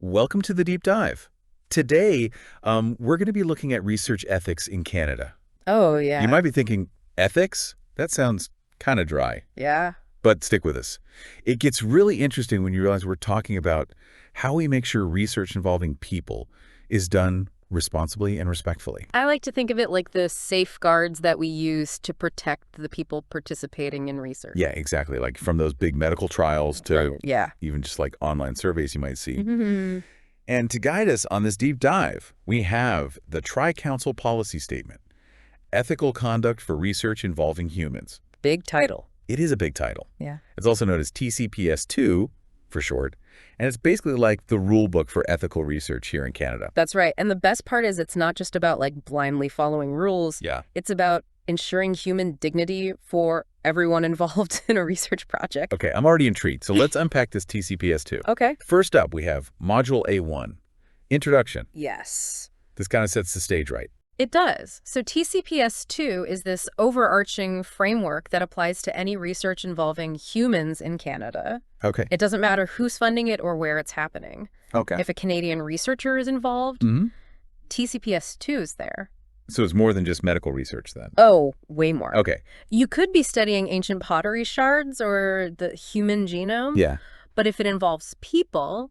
Welcome to the deep dive. Today, we're going to be looking at research ethics in Canada. Oh, You yeah. might be thinking, ethics? That sounds kind of dry, Yeah. but stick with us. It gets really interesting when you realize we're talking about how we make sure research involving people is done responsibly and respectfully. I like to think of it like the safeguards that we use to protect the people participating in research. Yeah, exactly. Like from those big medical trials to Right. Yeah. even just like online surveys you might see. Mm-hmm. And to guide us on this deep dive, we have the Tri-Council Policy Statement, Ethical Conduct for Research Involving Humans. Big title. It is a big title. Yeah. It's also known as TCPS 2 for short, and it's basically like the rule book for ethical research here in Canada. That's right. And the best part is it's not just about like blindly following rules. Yeah. It's about ensuring human dignity for everyone involved in a research project. Okay, I'm already intrigued, so let's unpack this TCPS 2. Okay. First up, we have Module A1, Introduction. Yes. This kind of sets the stage right. It does. So TCPS-2 is this overarching framework that applies to any research involving humans in Canada. Okay. It doesn't matter who's funding it or where it's happening. Okay. If a Canadian researcher is involved, TCPS-2 is there. So it's more than just medical research then? Oh, way more. Okay. You could be studying ancient pottery shards or the human genome. Yeah. But if it involves people,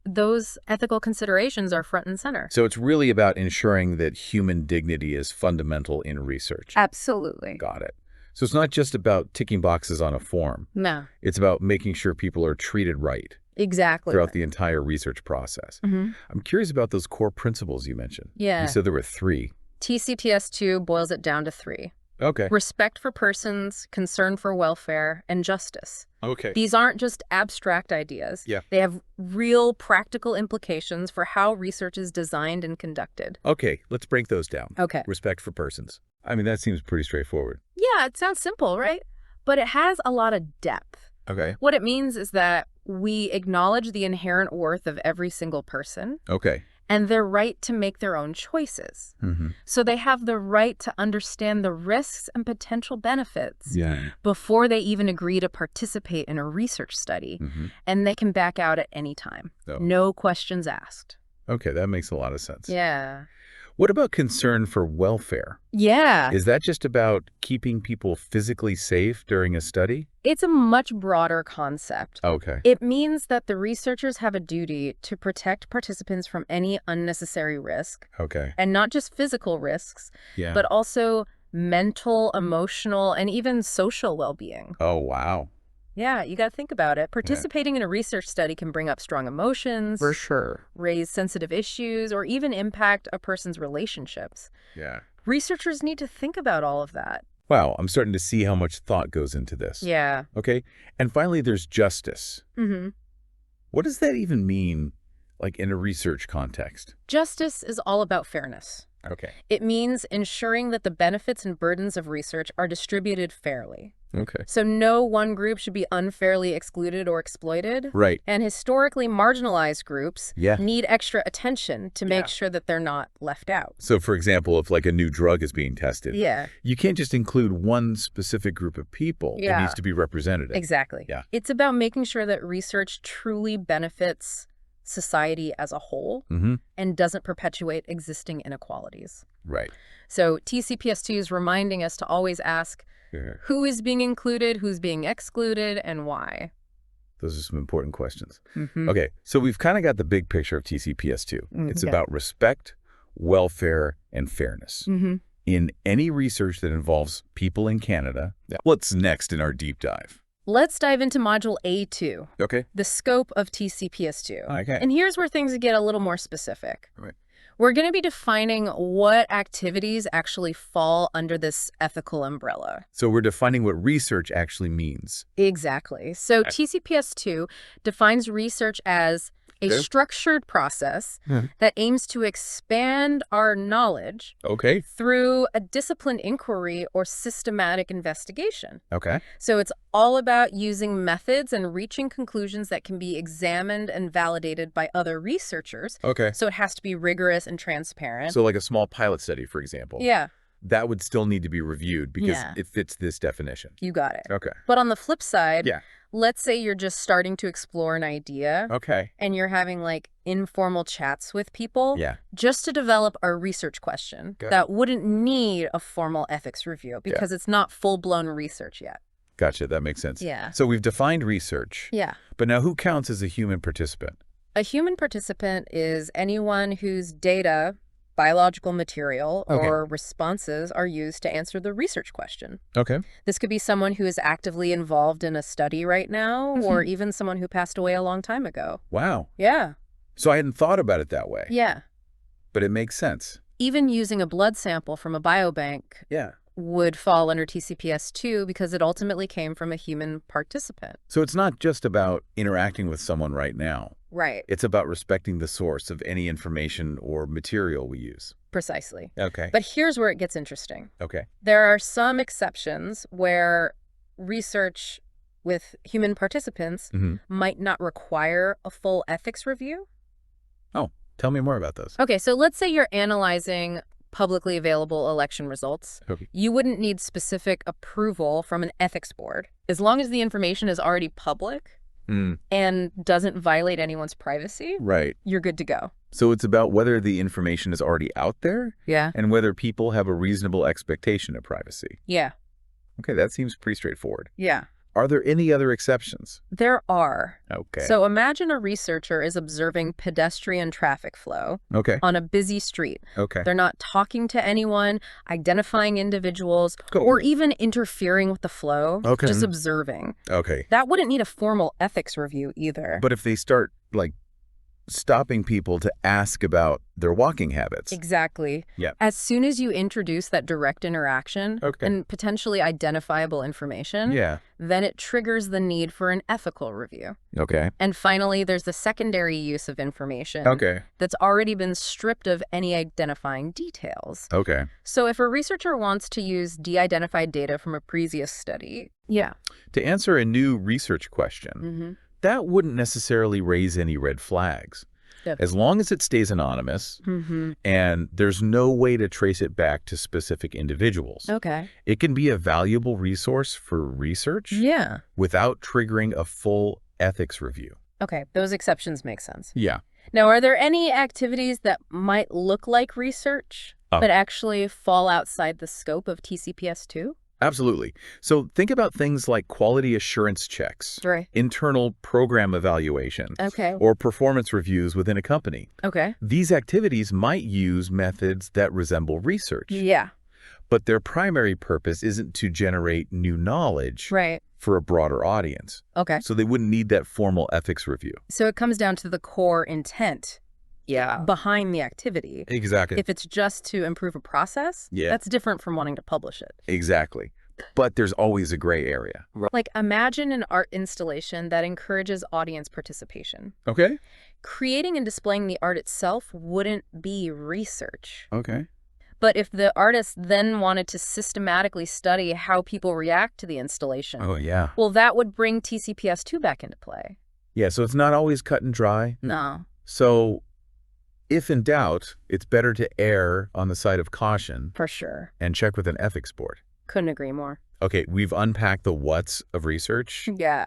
those ethical considerations are front and center. So it's really about ensuring that human dignity is fundamental in research. Absolutely. Got it. So it's not just about ticking boxes on a form. No. It's about making sure people are treated right Exactly. throughout the entire research process. Mm-hmm. I'm curious about those core principles you mentioned. Yeah. You said there were 3. TCPS-2 boils it down to 3. Okay. Respect for persons, concern for welfare, and justice. Okay. These aren't just abstract ideas. Yeah. They have real practical implications for how research is designed and conducted. Okay, let's break those down. Okay. Respect for persons. I mean, that seems pretty straightforward. Yeah, it sounds simple, right? But it has a lot of depth. Okay. What it means is that we acknowledge the inherent worth of every single person Okay. and their right to make their own choices. Mm-hmm. So they have the right to understand the risks and potential benefits Yeah. before they even agree to participate in a research study. Mm-hmm. And they can back out at any time. Oh. No questions asked. Okay, that makes a lot of sense. Yeah. What about concern for welfare? Yeah. Is that just about keeping people physically safe during a study? It's a much broader concept. Okay. It means that the researchers have a duty to protect participants from any unnecessary risk, Okay. and not just physical risks, Yeah. but also mental, emotional, and even social well-being. Oh, wow. Yeah, you got to think about it. Participating in a research study can bring up strong emotions, For sure. raise sensitive issues, or even impact a person's relationships. Yeah. Researchers need to think about all of that. Wow, I'm starting to see how much thought goes into this. Yeah. Okay. And finally, there's justice. Mm-hmm. What does that even mean, like in a research context? Justice is all about fairness. Okay. It means ensuring that the benefits and burdens of research are distributed fairly. Okay. So no one group should be unfairly excluded or exploited. Right. And historically marginalized groups Yeah. need extra attention to make sure that they're not left out. So, for example, if like a new drug is being tested, Yeah, you can't just include one specific group of people. It Yeah. needs to be representative. exactly. Yeah. It's about making sure that research truly benefits society as a whole Mm-hmm. and doesn't perpetuate existing inequalities. Right. So TCPS2 is reminding us to always ask, Yeah. who is being included, who's being excluded, and why? Those are some important questions. Mm-hmm. Okay, so we've kind of got the big picture of TCPS2. It's yeah. about respect, welfare, and fairness. Mm-hmm. In any research that involves people in Canada, what's next in our deep dive? Let's dive into Module A2, Okay. the scope of TCPS2. Okay. And here's where things get a little more specific. Right. We're going to be defining what activities actually fall under this ethical umbrella. So we're defining what research actually means. Exactly. So TCPS2 defines research as a Okay. structured process that aims to expand our knowledge Okay. through a disciplined inquiry or systematic investigation. Okay. So it's all about using methods and reaching conclusions that can be examined and validated by other researchers. Okay. So it has to be rigorous and transparent. So like a small pilot study, for example. Yeah, That would still need to be reviewed because Yeah. it fits this definition. you got it. Okay. But on the flip side, Yeah. let's say you're just starting to explore an idea Okay. and you're having like informal chats with people Yeah. just to develop a research question Good. that wouldn't need a formal ethics review because it's not full-blown research yet. Gotcha. That makes sense. Yeah. So we've defined research. Yeah. But now who counts as a human participant? A human participant is anyone whose data, biological material, or responses are used to answer the research question. Okay. This could be someone who is actively involved in a study right now, or even someone who passed away a long time ago. Wow. Yeah. So I hadn't thought about it that way. Yeah. But it makes sense. Even using a blood sample from a biobank Yeah. would fall under TCPS 2 because it ultimately came from a human participant. So it's not just about interacting with someone right now. Right. It's about respecting the source of any information or material we use. Precisely. Okay. But here's where it gets interesting. Okay. There are some exceptions where research with human participants might not require a full ethics review. Oh, tell me more about those. Okay, so let's say you're analyzing publicly available election results. Okay. You wouldn't need specific approval from an ethics board. As long as the information is already public and doesn't violate anyone's privacy, Right. you're good to go. So it's about whether the information is already out there Yeah. and whether people have a reasonable expectation of privacy. Yeah. Okay, that seems pretty straightforward. Yeah. Are there any other exceptions? There are. Okay. So imagine a researcher is observing pedestrian traffic flow Okay. on a busy street. Okay. They're not talking to anyone, identifying individuals, Cool. or even interfering with the flow, Okay. just observing. Okay. That wouldn't need a formal ethics review either. But if they start, like, stopping people to ask about their walking habits. Exactly. Yeah. As soon as you introduce that direct interaction and potentially identifiable information, then it triggers the need for an ethical review. Okay. And finally, there's the secondary use of information that's already been stripped of any identifying details. Okay. So if a researcher wants to use de-identified data from a previous study, To answer a new research question, that wouldn't necessarily raise any red flags. As long as it stays anonymous and there's no way to trace it back to specific individuals, it can be a valuable resource for research without triggering a full ethics review. Okay, those exceptions make sense. Yeah. Now, are there any activities that might look like research but actually fall outside the scope of TCPS 2? Absolutely. So think about things like quality assurance checks, internal program evaluation, or performance reviews within a company. These activities might use methods that resemble research. But their primary purpose isn't to generate new knowledge for a broader audience. So they wouldn't need that formal ethics review. So it comes down to the core intent behind the activity. Exactly. If it's just to improve a process, that's different from wanting to publish it. Exactly. But there's always a gray area. Like, imagine an art installation that encourages audience participation. Okay. Creating and displaying the art itself wouldn't be research. Okay. But if the artist then wanted to systematically study how people react to the installation, well, that would bring TCPS 2 back into play. Yeah, so it's not always cut and dry. No. So if in doubt, it's better to err on the side of caution. For sure. And check with an ethics board. Couldn't agree more. Okay, we've unpacked the what's of research. Yeah.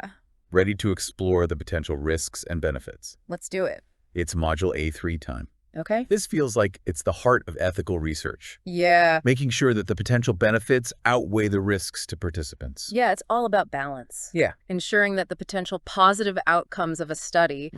Ready to explore the potential risks and benefits. Let's do it. It's Module A3 time. Okay. This feels like it's the heart of ethical research. Yeah. Making sure that the potential benefits outweigh the risks to participants. Yeah, it's all about balance. Yeah. Ensuring that the potential positive outcomes of a study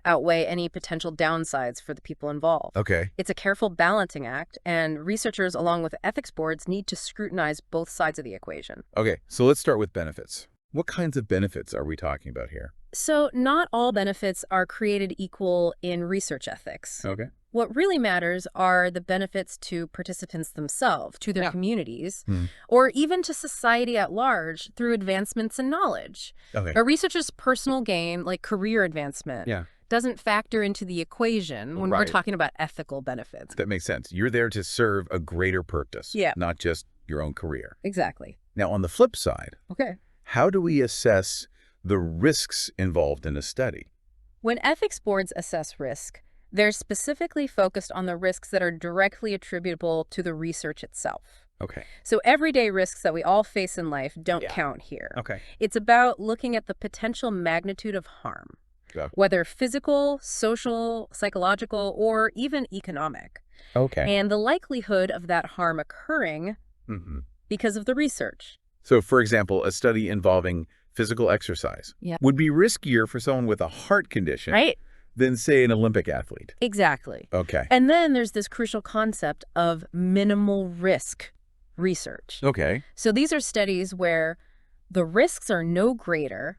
outweigh any potential downsides for the people involved. Okay. It's a careful balancing act, and researchers, along with ethics boards, need to scrutinize both sides of the equation. Okay, so let's start with benefits. What kinds of benefits are we talking about here? So not all benefits are created equal in research ethics. Okay. What really matters are the benefits to participants themselves, to their communities, or even to society at large through advancements in knowledge. A researcher's personal gain, like career advancement, doesn't factor into the equation when we're talking about ethical benefits. That makes sense. You're there to serve a greater purpose, not just your own career. Exactly. Now, on the flip side, how do we assess the risks involved in a study? When ethics boards assess risk, they're specifically focused on the risks that are directly attributable to the research itself. So everyday risks that we all face in life don't count here. It's about looking at the potential magnitude of harm. whether physical, social, psychological, or even economic. Okay. And the likelihood of that harm occurring because of the research. So, for example, a study involving physical exercise would be riskier for someone with a heart condition than, say, an Olympic athlete. Exactly. Okay. And then there's this crucial concept of minimal risk research. Okay. So these are studies where the risks are no greater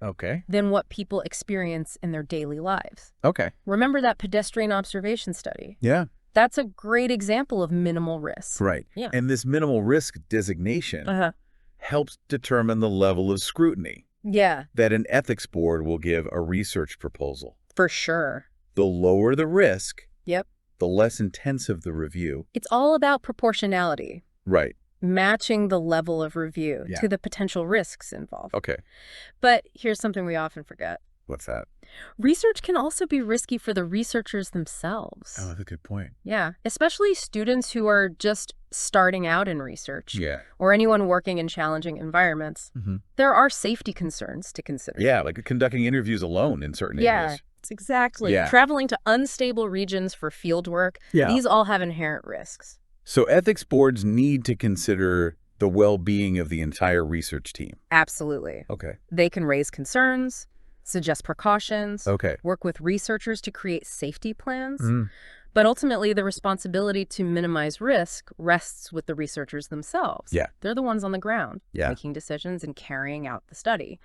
than what people experience in their daily lives. Okay. Remember that pedestrian observation study? Yeah. That's a great example of minimal risk. Right. Yeah. And this minimal risk designation helps determine the level of scrutiny that an ethics board will give a research proposal. For sure. The lower the risk, the less intensive the review. It's all about proportionality. Right. Matching the level of review to the potential risks involved. Okay. But here's something we often forget. What's that? Research can also be risky for the researchers themselves. Oh, that's a good point. Yeah, especially students who are just starting out in research. Yeah. Or anyone working in challenging environments. There are safety concerns to consider. Yeah, like conducting interviews alone in certain areas. Exactly. Traveling to unstable regions for field work. These all have inherent risks. So ethics boards need to consider the well-being of the entire research team. Absolutely. Okay. They can raise concerns, suggest precautions, work with researchers to create safety plans. But ultimately, the responsibility to minimize risk rests with the researchers themselves. Yeah. They're the ones on the ground making decisions and carrying out the study.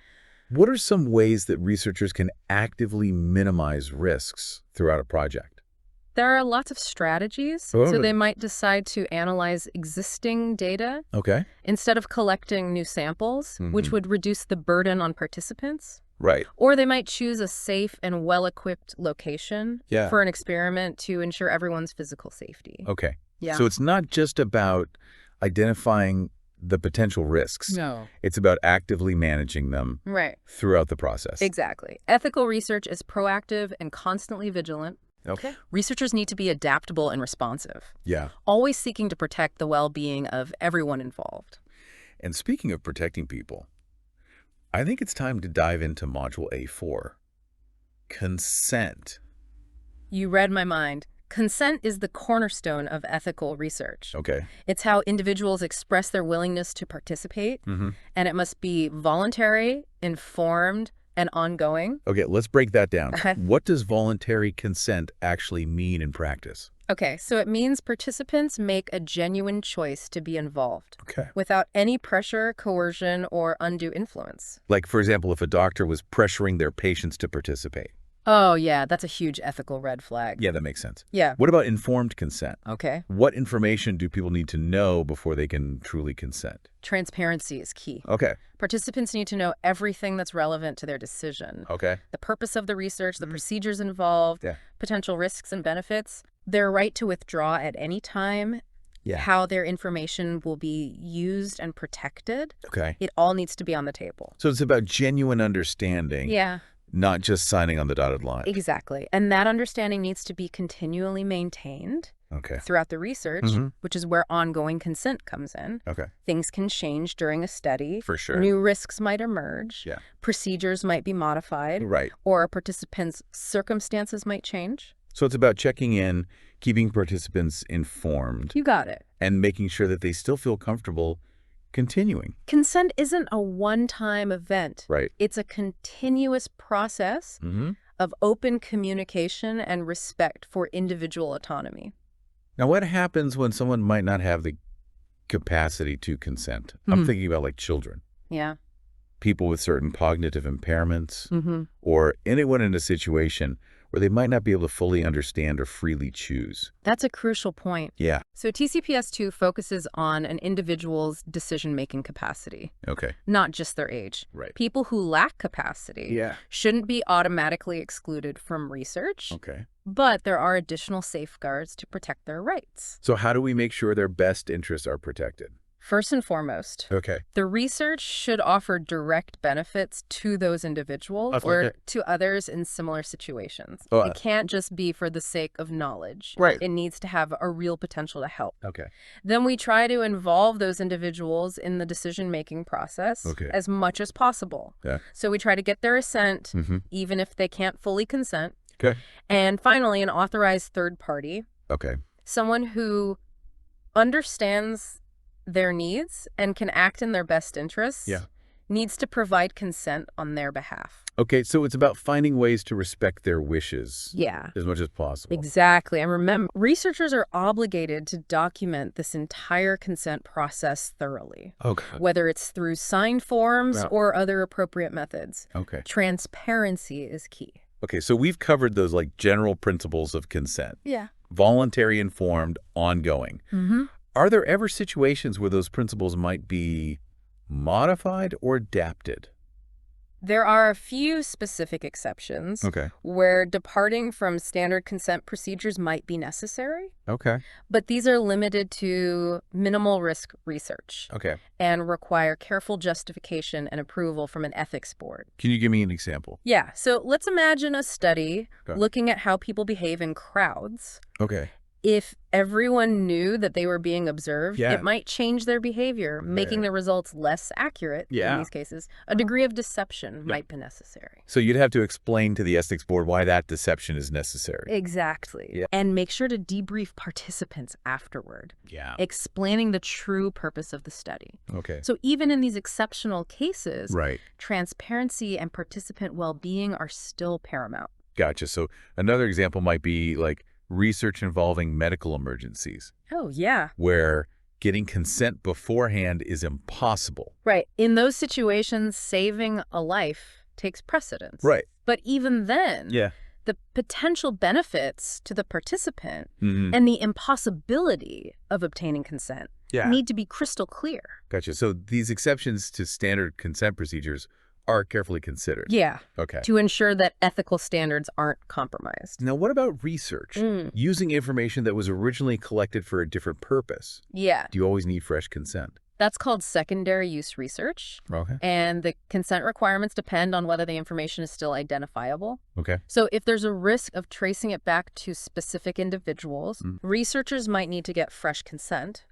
What are some ways that researchers can actively minimize risks throughout a project? There are lots of strategies. So they might decide to analyze existing data instead of collecting new samples, which would reduce the burden on participants. Right. Or they might choose a safe and well-equipped location for an experiment to ensure everyone's physical safety. Okay. Yeah. So it's not just about identifying the potential risks. No. It's about actively managing them throughout the process. Exactly. Ethical research is proactive and constantly vigilant. Okay. Researchers need to be adaptable and responsive. Yeah. Always seeking to protect the well-being of everyone involved. And speaking of protecting people, I think it's time to dive into Module A4. Consent. You read my mind. Consent is the cornerstone of ethical research. Okay. It's how individuals express their willingness to participate, and it must be voluntary, informed, and ongoing. Okay, let's break that down. What does voluntary consent actually mean in practice? Okay, so it means participants make a genuine choice to be involved without any pressure, coercion, or undue influence. Like, for example, if a doctor was pressuring their patients to participate. Oh, yeah, that's a huge ethical red flag. Yeah, that makes sense. Yeah. What about informed consent? Okay. What information do people need to know before they can truly consent? Transparency is key. Okay. Participants need to know everything that's relevant to their decision. Okay. The purpose of the research, the procedures involved, potential risks and benefits, their right to withdraw at any time, how their information will be used and protected. Okay. It all needs to be on the table. So it's about genuine understanding. Yeah. Not just signing on the dotted line. Exactly. And that understanding needs to be continually maintained throughout the research, which is where ongoing consent comes in. Okay. Things can change during a study. For sure. New risks might emerge. Yeah. Procedures might be modified. Right. Or a participant's circumstances might change. So it's about checking in, keeping participants informed. You got it. And making sure that they still feel comfortable continuing. Consent isn't a one-time event. Right. It's a continuous process of open communication and respect for individual autonomy. Now, what happens when someone might not have the capacity to consent? I'm thinking about like children. Yeah. People with certain cognitive impairments or anyone in a situation where they might not be able to fully understand or freely choose. That's a crucial point. Yeah. So TCPS2 focuses on an individual's decision-making capacity. Okay. Not just their age. Right. People who lack capacity shouldn't be automatically excluded from research. Okay. But there are additional safeguards to protect their rights. So how do we make sure their best interests are protected? First and foremost, the research should offer direct benefits to those individuals or to others in similar situations. It can't just be for the sake of knowledge. Right. It needs to have a real potential to help. Then we try to involve those individuals in the decision-making process as much as possible. So we try to get their assent, even if they can't fully consent. And finally, an authorized third party. Someone who understands their needs and can act in their best interests needs to provide consent on their behalf. So it's about finding ways to respect their wishes as much as possible. Exactly. And remember, researchers are obligated to document this entire consent process thoroughly, whether it's through signed forms or other appropriate methods. Transparency is key. So we've covered those like general principles of consent. Voluntary, informed, ongoing. Are there ever situations where those principles might be modified or adapted? There are a few specific exceptions where departing from standard consent procedures might be necessary. But these are limited to minimal risk research and require careful justification and approval from an ethics board. Can you give me an example? Yeah. So let's imagine a study looking at how people behave in crowds. If everyone knew that they were being observed, it might change their behavior, making the results less accurate in these cases. A degree of deception might be necessary. So you'd have to explain to the ethics board why that deception is necessary. Exactly. And make sure to debrief participants afterward, explaining the true purpose of the study. So even in these exceptional cases, transparency and participant well-being are still paramount. Gotcha. So another example might be like research involving medical emergencies. Where getting consent beforehand is impossible. In those situations, saving a life takes precedence. But even then, the potential benefits to the participant and the impossibility of obtaining consent need to be crystal clear. Gotcha. So these exceptions to standard consent procedures are carefully considered. To ensure that ethical standards aren't compromised. Now, what about research? Using information that was originally collected for a different purpose. Do you always need fresh consent? That's called secondary use research. And the consent requirements depend on whether the information is still identifiable. So if there's a risk of tracing it back to specific individuals, researchers might need to get fresh consent.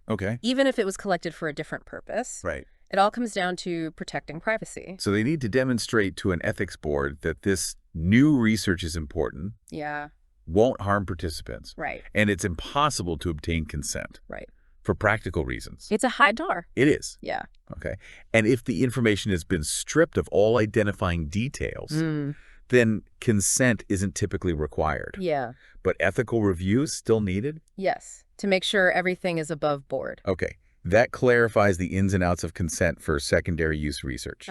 Even if it was collected for a different purpose. It all comes down to protecting privacy. So they need to demonstrate to an ethics board that this new research is important. Won't harm participants. And it's impossible to obtain consent. For practical reasons. It's a high bar. It is. And if the information has been stripped of all identifying details, then consent isn't typically required. But ethical review is still needed? Yes, to make sure everything is above board. That clarifies the ins and outs of consent for secondary use research.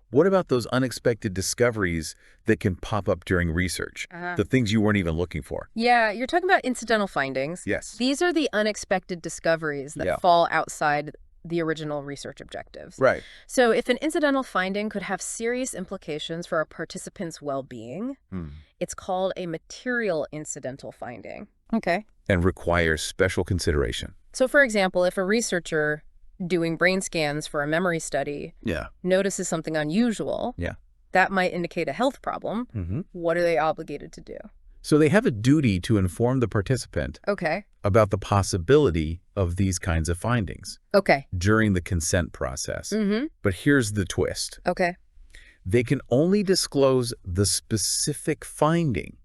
What about those unexpected discoveries that can pop up during research? The things you weren't even looking for? You're talking about incidental findings. These are the unexpected discoveries that fall outside the original research objectives. So if an incidental finding could have serious implications for a participant's well-being, it's called a material incidental finding. And requires special consideration. So for example, if a researcher doing brain scans for a memory study notices something unusual, that might indicate a health problem. What are they obligated to do? So they have a duty to inform the participant about the possibility of these kinds of findings during the consent process. But here's the twist. They can only disclose the specific finding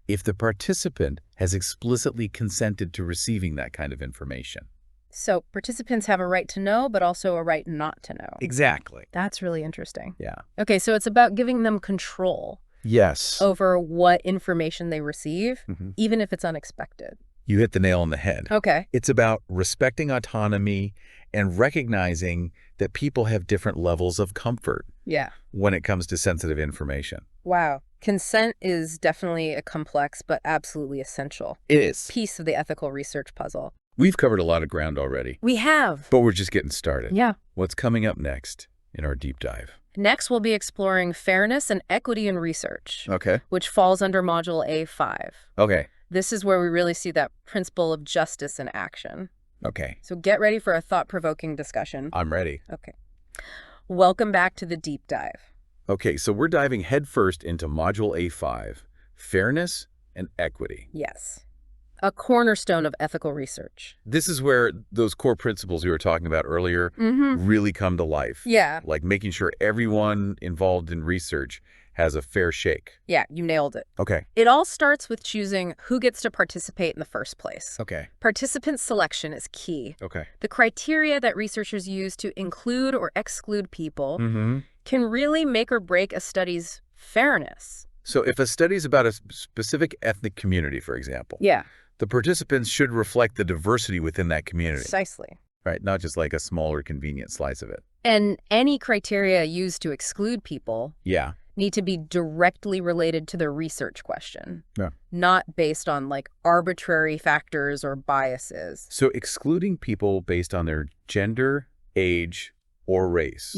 if the participant has explicitly consented to receiving that kind of information. So participants have a right to know, but also a right not to know. Exactly. That's really interesting. So it's about giving them control over what information they receive, even if it's unexpected. You hit the nail on the head. It's about respecting autonomy and recognizing that people have different levels of comfort when it comes to sensitive information. Wow. Consent is definitely a complex but absolutely essential piece of the ethical research puzzle. We've covered a lot of ground already. We have. But we're just getting started. What's coming up next in our deep dive? Next, we'll be exploring fairness and equity in research, which falls under Module A5. This is where we really see that principle of justice in action. Okay. So get ready for a thought-provoking discussion. I'm ready. Okay. Welcome back to the deep dive. Okay, so we're diving headfirst into Module A5, Fairness and Equity. Yes. A cornerstone of ethical research. This is where those core principles we were talking about earlier really come to life. Yeah. Like making sure everyone involved in research has a fair shake. Yeah, you nailed it. Okay. It all starts with choosing who gets to participate in the first place. Okay. Participant selection is key. Okay. The criteria that researchers use to include or exclude people can really make or break a study's fairness. So if a study is about a specific ethnic community, for example, the participants should reflect the diversity within that community. Precisely. Right, not just like a smaller convenient slice of it. And any criteria used to exclude people need to be directly related to the research question, not based on like arbitrary factors or biases. So excluding people based on their gender, age, or race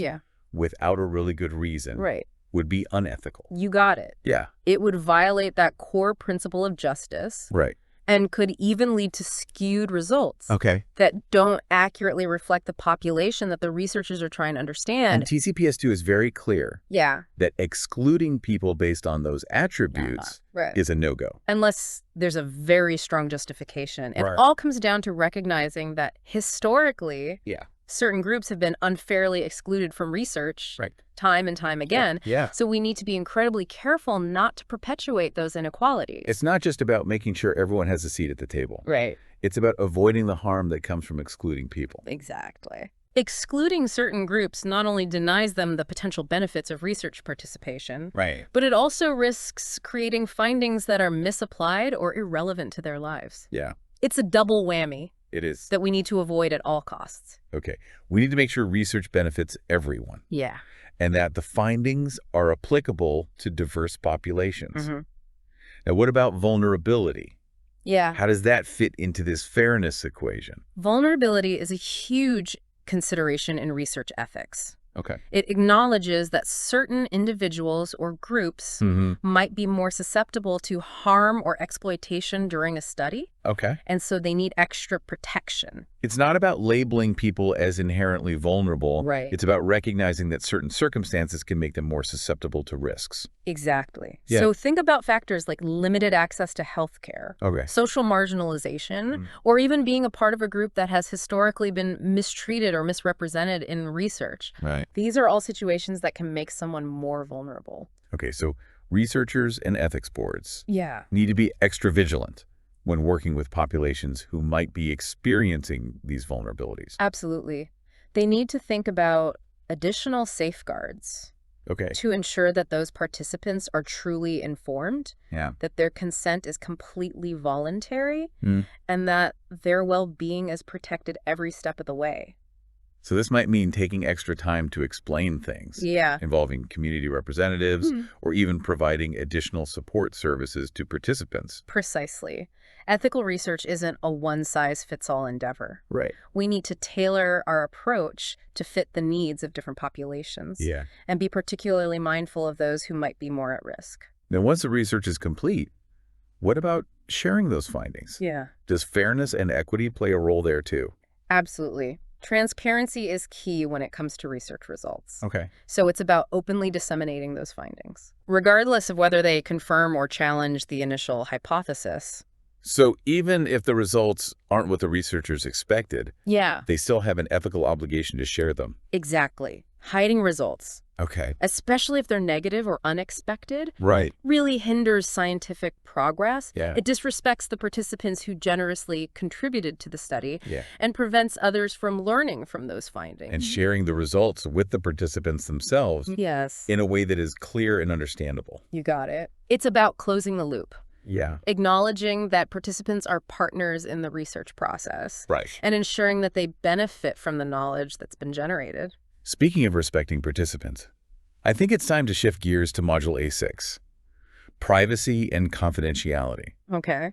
without a really good reason would be unethical. You got it. Yeah. It would violate that core principle of justice. Right. And could even lead to skewed results that don't accurately reflect the population that the researchers are trying to understand. And TCPS 2 is very clear that excluding people based on those attributes is a no-go. Unless there's a very strong justification. It all comes down to recognizing that historically, certain groups have been unfairly excluded from research time and time again. So we need to be incredibly careful not to perpetuate those inequalities. It's not just about making sure everyone has a seat at the table. Right. It's about avoiding the harm that comes from excluding people. Exactly. Excluding certain groups not only denies them the potential benefits of research participation, but it also risks creating findings that are misapplied or irrelevant to their lives. Yeah. It's a double whammy. It is. That we need to avoid at all costs. Okay. We need to make sure research benefits everyone. Yeah. And that the findings are applicable to diverse populations. Now, what about vulnerability? Yeah. How does that fit into this fairness equation? Vulnerability is a huge consideration in research ethics. Okay. It acknowledges that certain individuals or groups might be more susceptible to harm or exploitation during a study. Okay. And so they need extra protection. It's not about labeling people as inherently vulnerable. Right. It's about recognizing that certain circumstances can make them more susceptible to risks. Exactly. Yeah. So think about factors like limited access to healthcare, social marginalization, or even being a part of a group that has historically been mistreated or misrepresented in research. Right. These are all situations that can make someone more vulnerable. Okay, so researchers and ethics boards Yeah. need to be extra vigilant when working with populations who might be experiencing these vulnerabilities. Absolutely. They need to think about additional safeguards to ensure that those participants are truly informed, that their consent is completely voluntary, and that their well-being is protected every step of the way. So this might mean taking extra time to explain things, involving community representatives, or even providing additional support services to participants. Precisely. Ethical research isn't a one-size-fits-all endeavor. Right. We need to tailor our approach to fit the needs of different populations and be particularly mindful of those who might be more at risk. Now, once the research is complete, what about sharing those findings? Yeah. Does fairness and equity play a role there too? Absolutely. Transparency is key when it comes to research results. Okay. So it's about openly disseminating those findings, regardless of whether they confirm or challenge the initial hypothesis. So even if the results aren't what the researchers expected, they still have an ethical obligation to share them. Exactly. Hiding results, especially if they're negative or unexpected, really hinders scientific progress. It disrespects the participants who generously contributed to the study and prevents others from learning from those findings. And sharing the results with the participants themselves in a way that is clear and understandable. You got it. It's about closing the loop. Acknowledging that participants are partners in the research process. And ensuring that they benefit from the knowledge that's been generated. Speaking of respecting participants, I think it's time to shift gears to Module A6, Privacy and Confidentiality. Okay.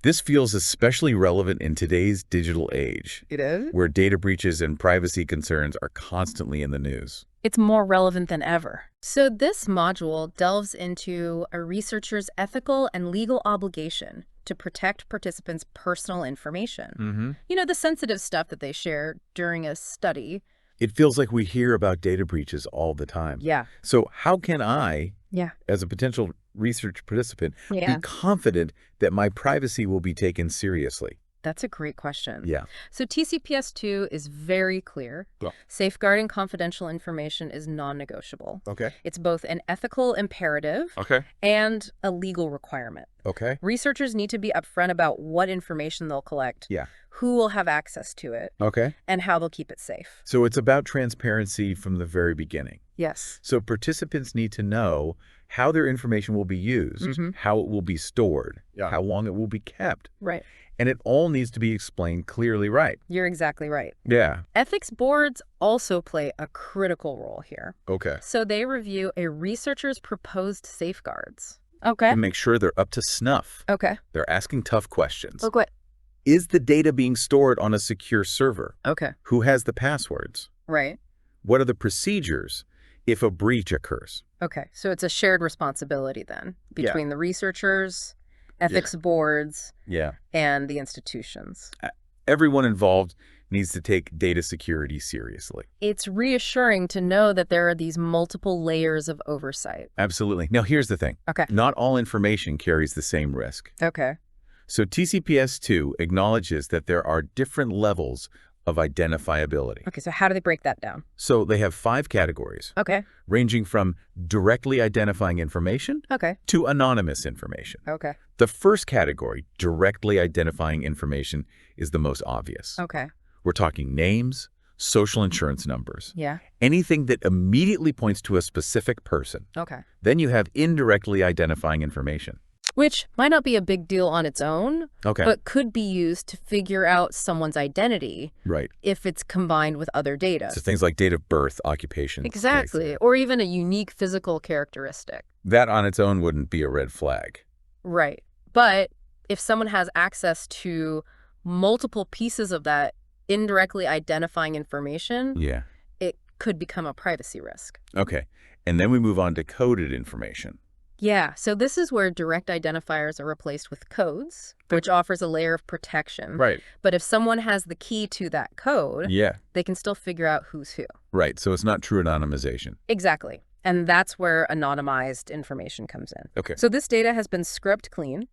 This feels especially relevant in today's digital age. It is? Where data breaches and privacy concerns are constantly in the news. It's more relevant than ever. So this module delves into a researcher's ethical and legal obligation to protect participants' personal information. You know, the sensitive stuff that they share during a study. It feels like we hear about data breaches all the time. Yeah. So how can I, as a potential research participant, be confident that my privacy will be taken seriously? That's a great question. Yeah. So TCPS 2 is very clear. Yeah. Safeguarding confidential information is non-negotiable. Okay. It's both an ethical imperative and a legal requirement. Okay. Researchers need to be upfront about what information they'll collect, who will have access to it, and how they'll keep it safe. So it's about transparency from the very beginning. Yes. So participants need to know how their information will be used, how it will be stored, how long it will be kept. Right. And it all needs to be explained clearly right. You're exactly right. Yeah. Ethics boards also play a critical role here. Okay. So they review a researcher's proposed safeguards. To make sure they're up to snuff. Okay. They're asking tough questions. Look what? Is the data being stored on a secure server? Okay. Who has the passwords? Right. What are the procedures if a breach occurs? Okay. So it's a shared responsibility then between the researchers, ethics boards, and the institutions. Everyone involved needs to take data security seriously. It's reassuring to know that there are these multiple layers of oversight. Absolutely. Now, here's the thing. Not all information carries the same risk. So TCPS 2 acknowledges that there are different levels of identifiability. So how do they break that down? So they have 5 categories. Ranging from directly identifying information to anonymous information. The first category, directly identifying information, is the most obvious. We're talking names, social insurance numbers. Anything that immediately points to a specific person. Then you have indirectly identifying information. Which might not be a big deal on its own, but could be used to figure out someone's identity if it's combined with other data. So things like date of birth, occupation. Exactly. Or even a unique physical characteristic. That on its own wouldn't be a red flag. Right. But if someone has access to multiple pieces of that indirectly identifying information, it could become a privacy risk. And then we move on to coded information. So this is where direct identifiers are replaced with codes, which offers a layer of protection. But if someone has the key to that code, they can still figure out who's who. So it's not true anonymization. Exactly. And that's where anonymized information comes in. So this data has been scrubbed clean.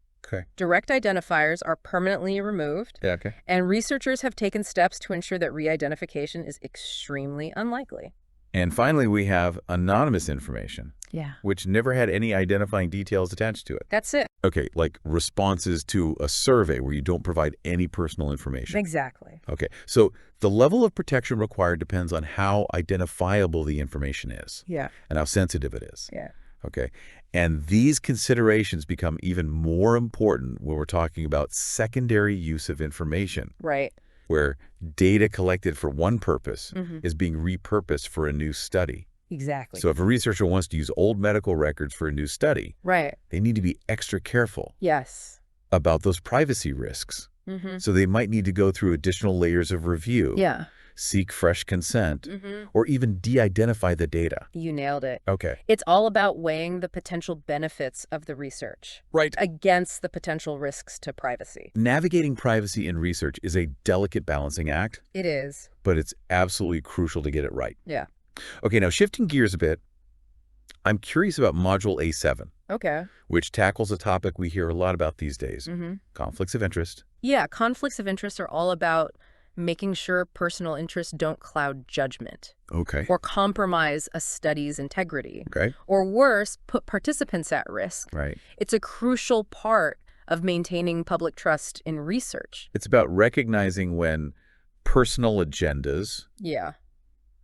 Direct identifiers are permanently removed. And researchers have taken steps to ensure that re-identification is extremely unlikely. And finally, we have anonymous information, which never had any identifying details attached to it. That's it. Like responses to a survey where you don't provide any personal information. Exactly. So the level of protection required depends on how identifiable the information is. And how sensitive it is. And these considerations become even more important when we're talking about secondary use of information. Where data collected for one purpose is being repurposed for a new study. Exactly. So if a researcher wants to use old medical records for a new study, they need to be extra careful about those privacy risks. So they might need to go through additional layers of review, seek fresh consent, or even de-identify the data. You nailed it. It's all about weighing the potential benefits of the research against the potential risks to privacy. Navigating privacy in research is a delicate balancing act. It is. But it's absolutely crucial to get it right. Now shifting gears a bit, I'm curious about Module A7. Which tackles a topic we hear a lot about these days, conflicts of interest. Conflicts of interest are all about making sure personal interests don't cloud judgment. Or compromise a study's integrity. Or worse, put participants at risk. It's a crucial part of maintaining public trust in research. It's about recognizing when personal agendas,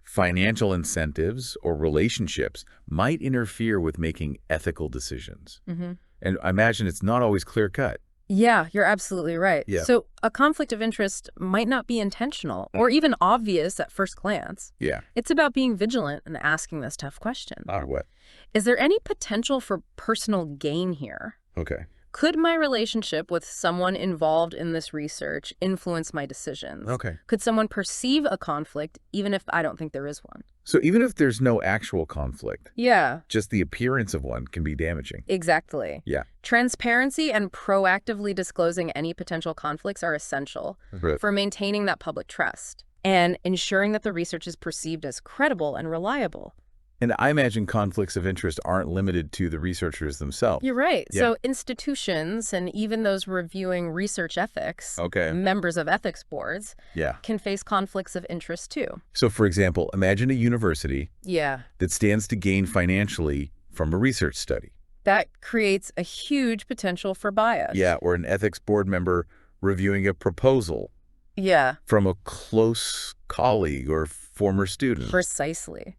financial incentives, or relationships might interfere with making ethical decisions. And I imagine it's not always clear-cut. You're absolutely right. So a conflict of interest might not be intentional or even obvious at first glance. It's about being vigilant and asking this tough question. What? Is there any potential for personal gain here? Could my relationship with someone involved in this research influence my decisions? Okay. Could someone perceive a conflict even if I don't think there is one? So even if there's no actual conflict, Yeah. just the appearance of one can be damaging. Exactly. Yeah. Transparency and proactively disclosing any potential conflicts are essential for maintaining that public trust and ensuring that the research is perceived as credible and reliable. And I imagine conflicts of interest aren't limited to the researchers themselves. You're right. Yeah. So institutions and even those reviewing research ethics, members of ethics boards, can face conflicts of interest too. So for example, imagine a university that stands to gain financially from a research study. That creates a huge potential for bias. Yeah, or an ethics board member reviewing a proposal from a close colleague or former student. Precisely.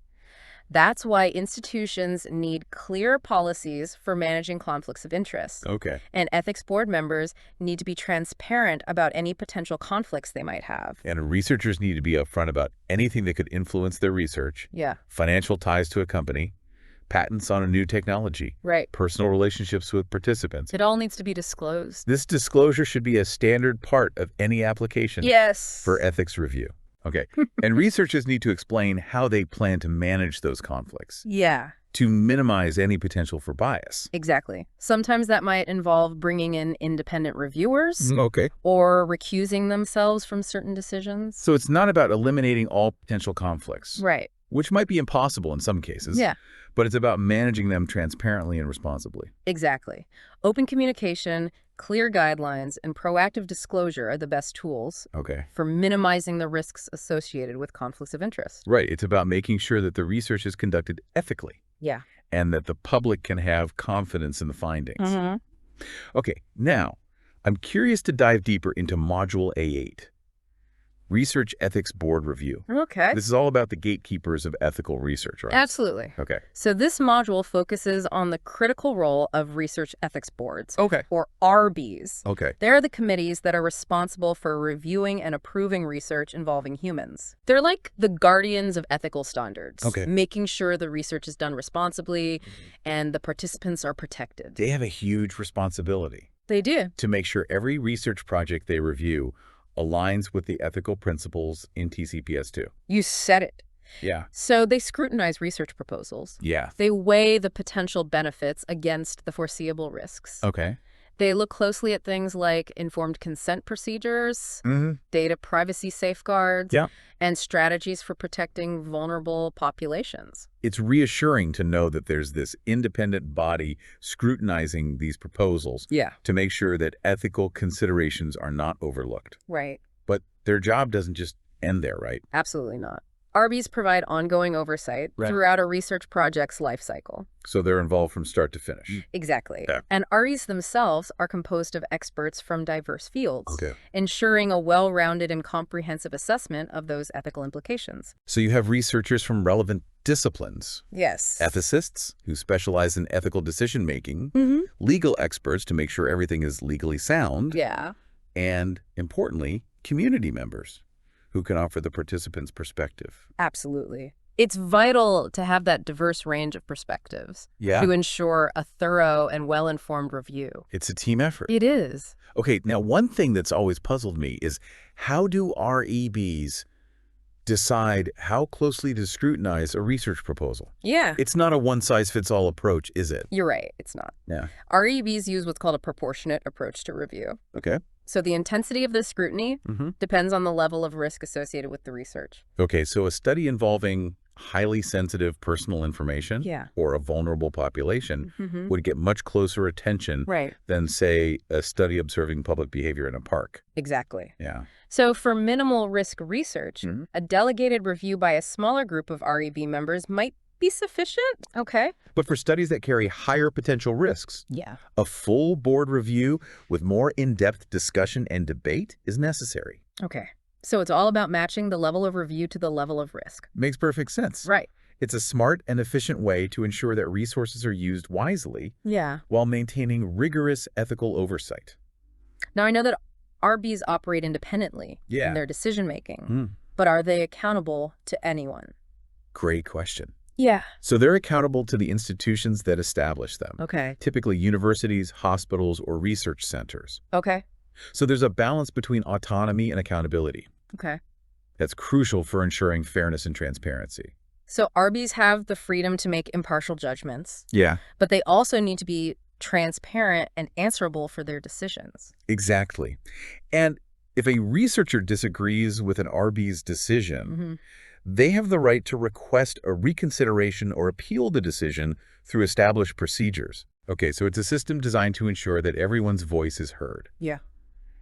That's why institutions need clear policies for managing conflicts of interest. Okay. And ethics board members need to be transparent about any potential conflicts they might have. And researchers need to be upfront about anything that could influence their research. Yeah. Financial ties to a company, patents on a new technology. Right. Personal relationships with participants. It all needs to be disclosed. This disclosure should be a standard part of any application for ethics review. Okay. And researchers need to explain how they plan to manage those conflicts. Yeah. To minimize any potential for bias. Exactly. Sometimes that might involve bringing in independent reviewers. Okay. Or recusing themselves from certain decisions. So it's not about eliminating all potential conflicts. Right. Which might be impossible in some cases. Yeah. But it's about managing them transparently and responsibly. Exactly. Open communication, clear guidelines, and proactive disclosure are the best tools for minimizing the risks associated with conflicts of interest. Right. It's about making sure that the research is conducted ethically. Yeah. And that the public can have confidence in the findings. Okay. Now, I'm curious to dive deeper into Module A8. Research Ethics Board Review. Okay. This is all about the gatekeepers of ethical research, right? Absolutely. Okay. So this module focuses on the critical role of research ethics boards, or REBs. Okay. They're the committees that are responsible for reviewing and approving research involving humans. They're like the guardians of ethical standards, making sure the research is done responsibly and the participants are protected. They have a huge responsibility. They do. To make sure every research project they review aligns with the ethical principles in TCPS 2. You said it. Yeah. So they scrutinize research proposals. Yeah. They weigh the potential benefits against the foreseeable risks. Okay. They look closely at things like informed consent procedures, data privacy safeguards, and strategies for protecting vulnerable populations. It's reassuring to know that there's this independent body scrutinizing these proposals to make sure that ethical considerations are not overlooked. Right. But their job doesn't just end there, right? Absolutely not. REBs provide ongoing oversight throughout a research project's life cycle. So they're involved from start to finish. Exactly. Yeah. And REs themselves are composed of experts from diverse fields, ensuring a well-rounded and comprehensive assessment of those ethical implications. So you have researchers from relevant disciplines. Yes. Ethicists who specialize in ethical decision-making, legal experts to make sure everything is legally sound, and, importantly, community members who can offer the participants' perspective. Absolutely. It's vital to have that diverse range of perspectives to ensure a thorough and well-informed review. It's a team effort. It is. Okay, now one thing that's always puzzled me is how do REBs decide how closely to scrutinize a research proposal? Yeah. It's not a one-size-fits-all approach, is it? You're right. It's not. Yeah. REBs use what's called a proportionate approach to review. Okay. So the intensity of the scrutiny depends on the level of risk associated with the research. Okay, so a study involving highly sensitive personal information or a vulnerable population would get much closer attention than, say, a study observing public behavior in a park. Exactly. Yeah. So for minimal risk research, a delegated review by a smaller group of REB members might be sufficient. Okay. But for studies that carry higher potential risks, a full board review with more in-depth discussion and debate is necessary. Okay. So it's all about matching the level of review to the level of risk. Makes perfect sense. Right. It's a smart and efficient way to ensure that resources are used wisely while maintaining rigorous ethical oversight. Now, I know that REBs operate independently in their decision-making, but are they accountable to anyone? Great question. Yeah. So they're accountable to the institutions that establish them. Okay. Typically universities, hospitals, or research centers. Okay. So there's a balance between autonomy and accountability. Okay. That's crucial for ensuring fairness and transparency. So RBs have the freedom to make impartial judgments. Yeah. But they also need to be transparent and answerable for their decisions. Exactly. And if a researcher disagrees with an RB's decision, they have the right to request a reconsideration or appeal the decision through established procedures. Okay, so it's a system designed to ensure that everyone's voice is heard. Yeah.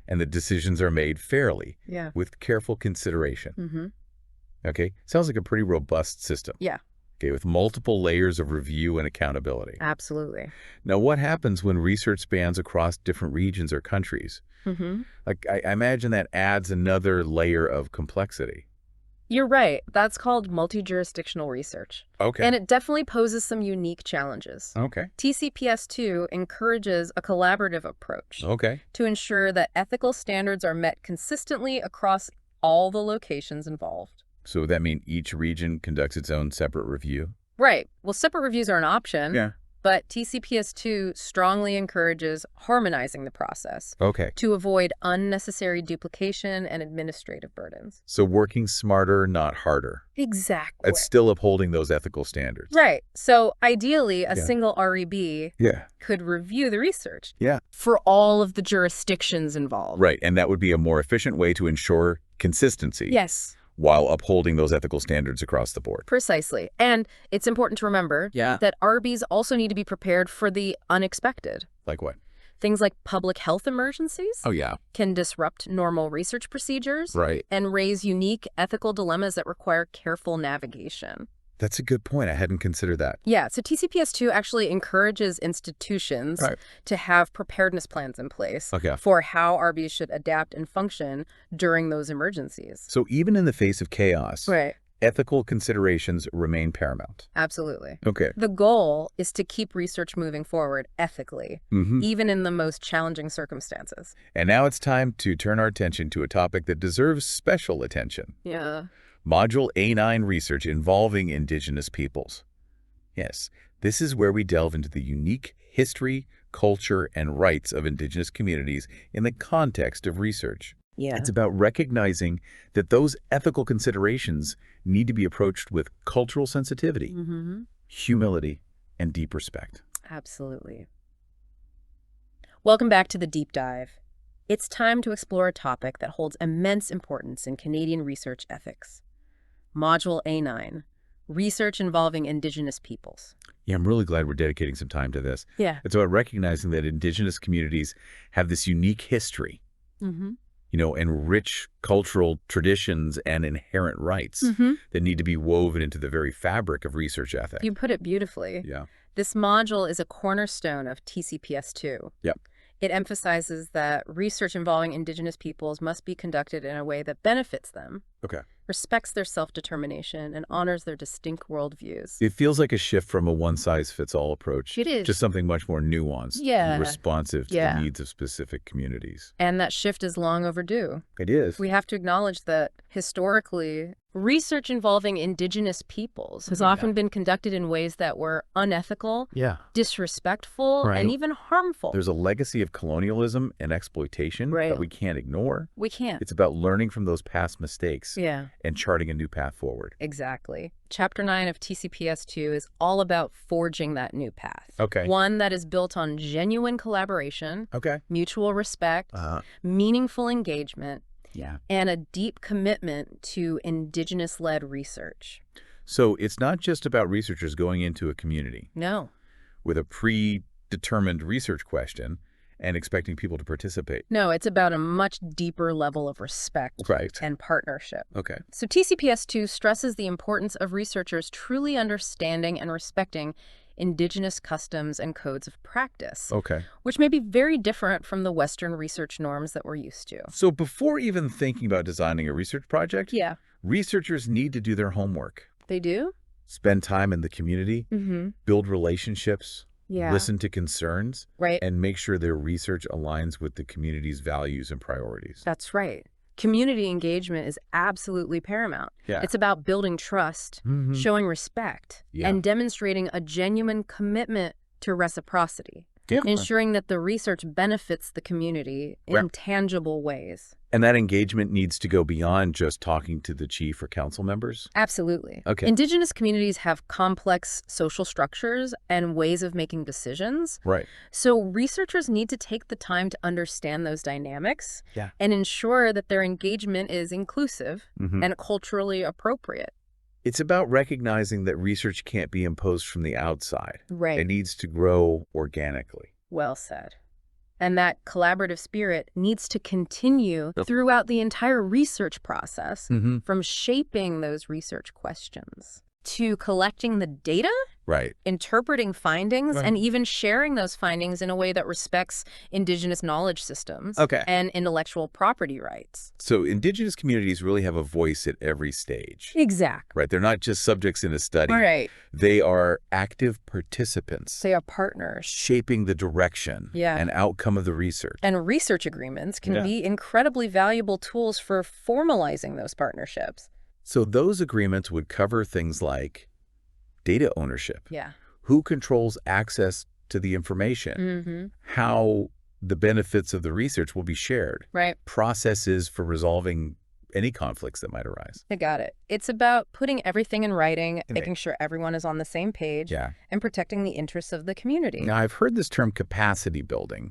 And that decisions are made fairly, Yeah. with careful consideration. Okay, sounds like a pretty robust system. Yeah. Okay, with multiple layers of review and accountability. Absolutely. Now, what happens when research spans across different regions or countries? Like, I imagine that adds another layer of complexity. You're right. That's called multi-jurisdictional research. Okay. And it definitely poses some unique challenges. Okay. TCPS 2 encourages a collaborative approach to ensure that ethical standards are met consistently across all the locations involved. So would that mean each region conducts its own separate review? Right. Well, separate reviews are an option. Yeah. But TCPS 2 strongly encourages harmonizing the process Okay. to avoid unnecessary duplication and administrative burdens. So working smarter, not harder. Exactly. It's still upholding those ethical standards. Right. So ideally, a single REB Yeah. could review the research Yeah. for all of the jurisdictions involved. Right, and that would be a more efficient way to ensure consistency. Yes. While upholding those ethical standards across the board. Precisely. And it's important to remember that RBs also need to be prepared for the unexpected. Like what? Things like public health emergencies can disrupt normal research procedures and raise unique ethical dilemmas that require careful navigation. That's a good point. I hadn't considered that. Yeah, so TCPS 2 actually encourages institutions to have preparedness plans in place for how RBs should adapt and function during those emergencies. So even in the face of chaos, ethical considerations remain paramount. Absolutely. Okay. The goal is to keep research moving forward ethically, even in the most challenging circumstances. And now it's time to turn our attention to a topic that deserves special attention. Yeah. Module A9 research involving Indigenous peoples. Yes, this is where we delve into the unique history, culture, and rights of Indigenous communities in the context of research. Yeah. It's about recognizing that those ethical considerations need to be approached with cultural sensitivity, humility, and deep respect. Absolutely. Welcome back to the Deep Dive. It's time to explore a topic that holds immense importance in Canadian research ethics. Module A9, research involving Indigenous peoples. Yeah, I'm really glad we're dedicating some time to this. Yeah. It's about recognizing that Indigenous communities have this unique history, you know, and rich cultural traditions and inherent rights that need to be woven into the very fabric of research ethics. You put it beautifully. Yeah. This module is a cornerstone of TCPS 2. Yep. It emphasizes that research involving Indigenous peoples must be conducted in a way that benefits them, respects their self-determination, and honors their distinct worldviews. It feels like a shift from a one-size-fits-all approach. It is. Just something much more nuanced and responsive to the needs of specific communities. And that shift is long overdue. It is. We have to acknowledge that historically, research involving Indigenous peoples has often been conducted in ways that were unethical, disrespectful, and even harmful. There's a legacy of colonialism and exploitation that we can't ignore. We can't. It's about learning from those past mistakes and charting a new path forward. Exactly. Chapter 9 of TCPS 2 is all about forging that new path. One that is built on genuine collaboration, mutual respect, meaningful engagement, and a deep commitment to Indigenous-led research. So it's not just about researchers going into a community. No. With a predetermined research question and expecting people to participate. No, it's about a much deeper level of respect and partnership. So TCPS 2 stresses the importance of researchers truly understanding and respecting Indigenous customs and codes of practice, which may be very different from the Western research norms that we're used to. So before even thinking about designing a research project, researchers need to do their homework. They do? Spend time in the community, build relationships, listen to concerns, and make sure their research aligns with the community's values and priorities. That's right. Community engagement is absolutely paramount. It's about building trust, showing respect, and demonstrating a genuine commitment to reciprocity, ensuring that the research benefits the community in tangible ways. And that engagement needs to go beyond just talking to the chief or council members? Absolutely. Okay. Indigenous communities have complex social structures and ways of making decisions. Right. So researchers need to take the time to understand those dynamics and ensure that their engagement is inclusive and culturally appropriate. It's about recognizing that research can't be imposed from the outside. Right. It needs to grow organically. Well said. And that collaborative spirit needs to continue throughout the entire research process, from shaping those research questions to collecting the data, interpreting findings, and even sharing those findings in a way that respects Indigenous knowledge systems and intellectual property rights. So Indigenous communities really have a voice at every stage. Exactly. Right. They're not just subjects in a study. Right. They are active participants. They are partners. Shaping the direction and outcome of the research. And research agreements can be incredibly valuable tools for formalizing those partnerships. So those agreements would cover things like data ownership. Who controls access to the information? How the benefits of the research will be shared. Processes for resolving any conflicts that might arise. I got it. It's about putting everything in writing, making sure everyone is on the same page, and protecting the interests of the community. Now, I've heard this term capacity building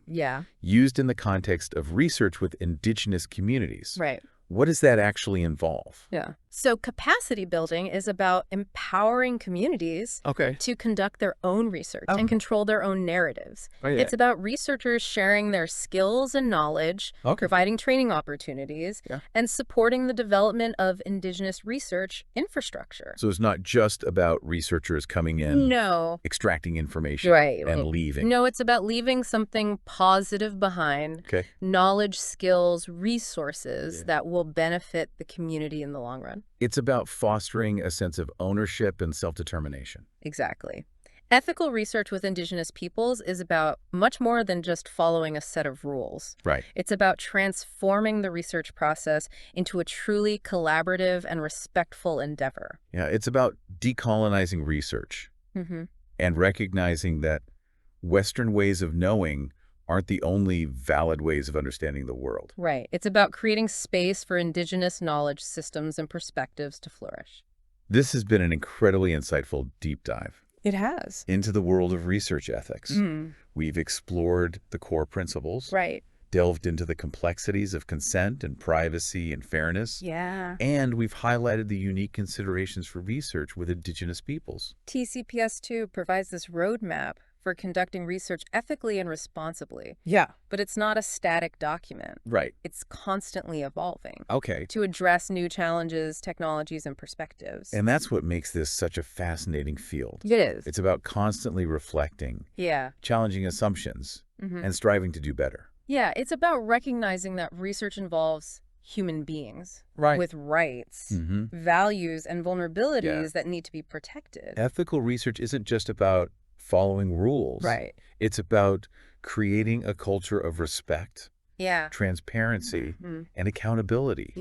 used in the context of research with Indigenous communities. What does that actually involve? So capacity building is about empowering communities to conduct their own research and control their own narratives. It's about researchers sharing their skills and knowledge, providing training opportunities, and supporting the development of Indigenous research infrastructure. So it's not just about researchers coming in, extracting information, and leaving. No, it's about leaving something positive behind, knowledge, skills, resources that will benefit the community in the long run. It's about fostering a sense of ownership and self-determination. Exactly. Ethical research with Indigenous peoples is about much more than just following a set of rules. It's about transforming the research process into a truly collaborative and respectful endeavor. It's about decolonizing research and recognizing that Western ways of knowing aren't the only valid ways of understanding the world. It's about creating space for Indigenous knowledge systems and perspectives to flourish. This has been an incredibly insightful deep dive. It has. Into the world of research ethics. We've explored the core principles. Delved into the complexities of consent and privacy and fairness. And we've highlighted the unique considerations for research with Indigenous peoples. TCPS 2 provides this roadmap for conducting research ethically and responsibly. But it's not a static document. It's constantly evolving. To address new challenges, technologies, and perspectives. And that's what makes this such a fascinating field. It is. It's about constantly reflecting, challenging assumptions, and striving to do better. It's about recognizing that research involves human beings with rights, values, and vulnerabilities that need to be protected. Ethical research isn't just about following rules. It's about creating a culture of respect, transparency, and accountability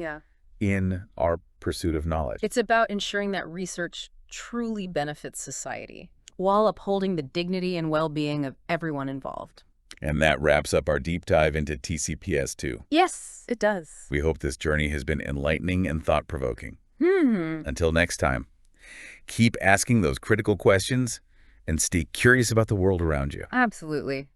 in our pursuit of knowledge. It's about ensuring that research truly benefits society while upholding the dignity and well-being of everyone involved. And that wraps up our deep dive into TCPS 2. Yes, it does. We hope this journey has been enlightening and thought-provoking. Until next time, keep asking those critical questions and stay curious about the world around you. Absolutely.